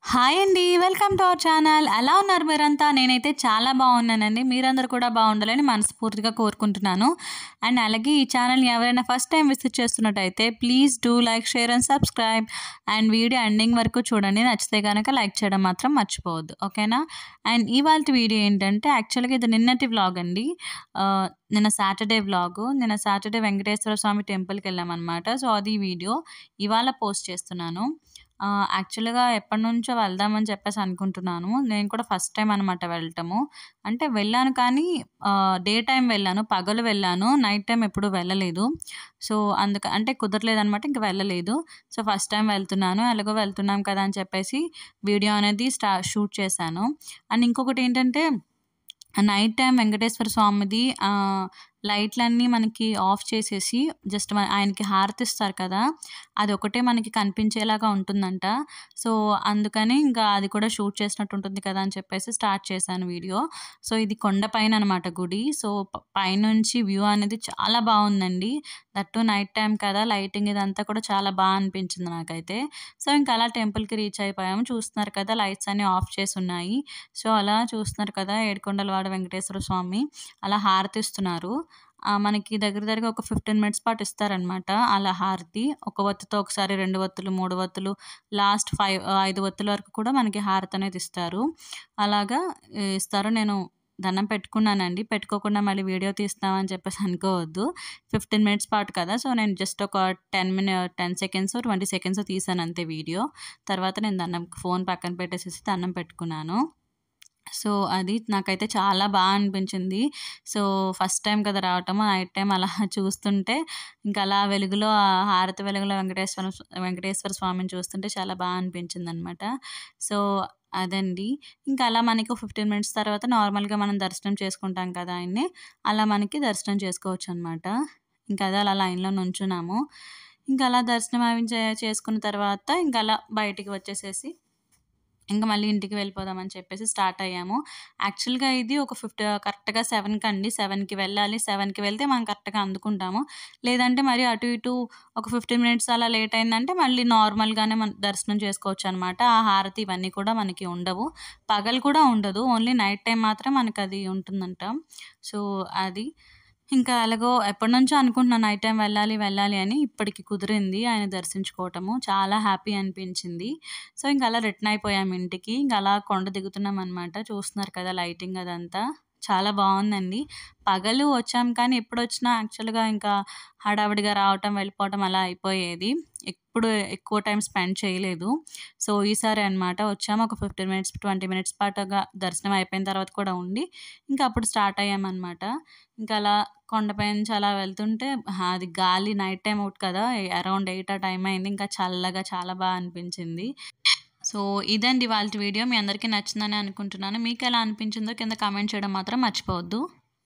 Hi అండి. Welcome to our channel. ఎలా ఉన్నారు మీరంతా? నేనైతే చాలా బాగున్నానండి. మీరందరూ కూడా బాగుండాలని మనస్ఫూర్తిగా కోరుకుంటున్నాను. అండ్ అలాగే ఈ ఛానల్‌ని ఎవరైనా ఫస్ట్ టైం విజిట్ చేస్తున్నట్టయితే please do like, share and subscribe. And video ending వరకు చూడండి. నచ్చితే గనక లైక్ చేయడం మాత్రం మర్చిపోవద్దు. ఓకేనా? అండ్ ఇవాల్టి వీడియో ఏంటంటే యాక్చువల్‌గా ఇది నిన్నటి వ్లాగ్ అండి. నిన్న సాటర్డే వ్లాగు. నిన్న సాటర్డే వెంకటేశ్వర స్వామి టెంపుల్‌కెళ్ళామనమాట. సో, అది వీడియో. ఇవాళ పోస్ట్ చేస్తున్నాను. యాక్చువల్‌గా ఎప్పటినుంచో వెళ్దామని చెప్పేసి అనుకుంటున్నాను. నేను కూడా ఫస్ట్ టైమ్ అనమాట వెళ్ళటము. అంటే వెళ్ళాను కానీ డే టైమ్ వెళ్ళాను. పగలు వెళ్ళాను. నైట్ టైమ్ ఎప్పుడు వెళ్ళలేదు. సో, అంటే కుదరలేదనమాట. ఇంక వెళ్ళలేదు. సో, ఫస్ట్ టైమ్ వెళ్తున్నాను. ఎలాగో వెళ్తున్నాం కదా అని చెప్పేసి వీడియో అనేది షూట్ చేశాను. అండ్ ఇంకొకటేంటంటే నైట్ టైమ్ వెంకటేశ్వర స్వామిది లైట్‌లన్నీ మనకి ఆఫ్ చేసేసి జస్ట్ ఆయనకి హారతిస్తారు కదా! అదొకటే మనకి కనిపించేలాగా ఉంటుందంట. సో, అందుకని ఇంకా అది కూడా షూట్ చేసినట్టు ఉంటుంది కదా అని చెప్పేసి స్టార్ట్ చేశాను వీడియో. సో, ఇది కొండ పైననమాట గుడి. సో, పైనుంచి వ్యూ అనేది చాలా బావుందండి. దట్ టూ నైట్ టైమ్ కదా! లైటింగ్ ఇదంతా కూడా చాలా అనిపించింది నాకైతే. సో, ఇంకా అలా టెంపుల్‌కి రీచ్ అయిపోయాము. చూస్తున్నారు కదా! లైట్స్ అన్నీ ఆఫ్ చేసున్నాయి. సో, అలా చూస్తున్నారు కదా! ఏడుకొండలవాడ వెంకటేశ్వర స్వామి అలా హారతిస్తున్నారు. మనకి దగ్గర దగ్గరగా ఒక 15 మినిట్స్ పాటు ఇస్తారనమాట అలా హారతి. ఒక వత్తితో ఒకసారి 2 వత్తులు, 3 వత్తులు, లాస్ట్ 5 వత్తుల వరకు కూడా మనకి హారతనేది ఇస్తారు. అలాగా ఇస్తారు. నేను దండం పెట్టుకున్నానండి. పెట్టుకోకుండా మళ్ళీ వీడియో తీస్తామని చెప్పేసి అనుకోవద్దు. 15 మినిట్స్ పాటు కదా! సో, నేను జస్ట్ ఒక 10 సెకండ్సో, 20 సెకండ్సో తీశానంతే వీడియో. తర్వాత నేను ఫోన్ పక్కన పెట్టేసేసి దండం పెట్టుకున్నాను. సో, అది నాకైతే చాలా అనిపించింది. సో, ఫస్ట్ టైమ్ కదా రావటము. నైట్ టైమ్ అలా చూస్తుంటే ఇంకా అలా వెలుగులో హారతి వెలుగులో వెంకటేశ్వర స్వామిని చూస్తుంటే చాలా అనిపించిందనమాట. సో, అదండి. ఇంకా అలా మనకి 15 మినిట్స్ తర్వాత నార్మల్‌గా మనం దర్శనం చేసుకుంటాం కదా ఆయన్ని. అలా మనకి దర్శనం చేసుకోవచ్చనమాట. ఇంకా అదే అలా లైన్‌లో నుంచున్నాము. ఇంకా అలా దర్శనం అవి చేసుకున్న తర్వాత ఇంక అలా బయటికి వచ్చేసేసి ఇంక మళ్ళీ ఇంటికి వెళ్ళిపోదామని చెప్పేసి స్టార్ట్ అయ్యాము. యాక్చువల్‌గా ఇది ఒక కరెక్ట్‌గా 7కి 7కి వెళ్ళాలి. 7కి వెళ్తే మనం కరెక్ట్‌గా అందుకుంటాము. లేదంటే మరి అటు ఇటు ఒక 15 మినిట్స్ అలా లేట్ అయిందంటే మళ్ళీ నార్మల్‌గానే మనం దర్శనం చేసుకోవచ్చనమాట. ఆ హారతి ఇవన్నీ కూడా మనకి ఉండవు. పగలు కూడా ఉండదు. ఓన్లీ నైట్ టైమ్ మాత్రం మనకది ఉంటుందంట. సో, అది. ఇంకా ఎలాగో ఎప్పటినుంచో అనుకుంటున్నాను నైట్ టైమ్ వెళ్ళాలి అని. ఇప్పటికి కుదిరింది ఆయన దర్శించుకోవటము. చాలా హ్యాపీ అనిపించింది. సో, ఇంక అలా రిటర్న్ అయిపోయాము ఇంటికి. ఇంక అలా కొండ దిగుతున్నామనమాట. చూస్తున్నారు కదా లైటింగ్ అదంతా. చాలా బావుందండి. పగలు వచ్చాం కానీ ఎప్పుడొచ్చినా యాక్చువల్‌గా ఇంకా హడావిడిగా రావటం, వెళ్ళిపోవటం అలా అయిపోయేది. ఎప్పుడు ఎక్కువ టైం స్పెండ్ చేయలేదు. సో, ఈసారే అనమాట వచ్చాము. ఒక 15 మినిట్స్, 20 మినిట్స్ పాటుగా దర్శనం అయిపోయిన తర్వాత కూడా ఉండి, ఇంకా అప్పుడు స్టార్ట్ అయ్యామనమాట. ఇంకా అలా కొండపై నుంచి అలా వెళ్తుంటే అది గాలి నైట్ టైమ్ అవుట్ కదా! అరౌండ్ 8 ఆ టైం అయింది. ఇంకా చల్లగా చాలా అనిపించింది. సో, ఇదండి ఇవాల్టి వీడియో. మీ అందరికీ నచ్చిందని అనుకుంటున్నాను. మీకెలా అనిపించిందో కింద కామెంట్ చేయడం మాత్రం మర్చిపోవద్దు.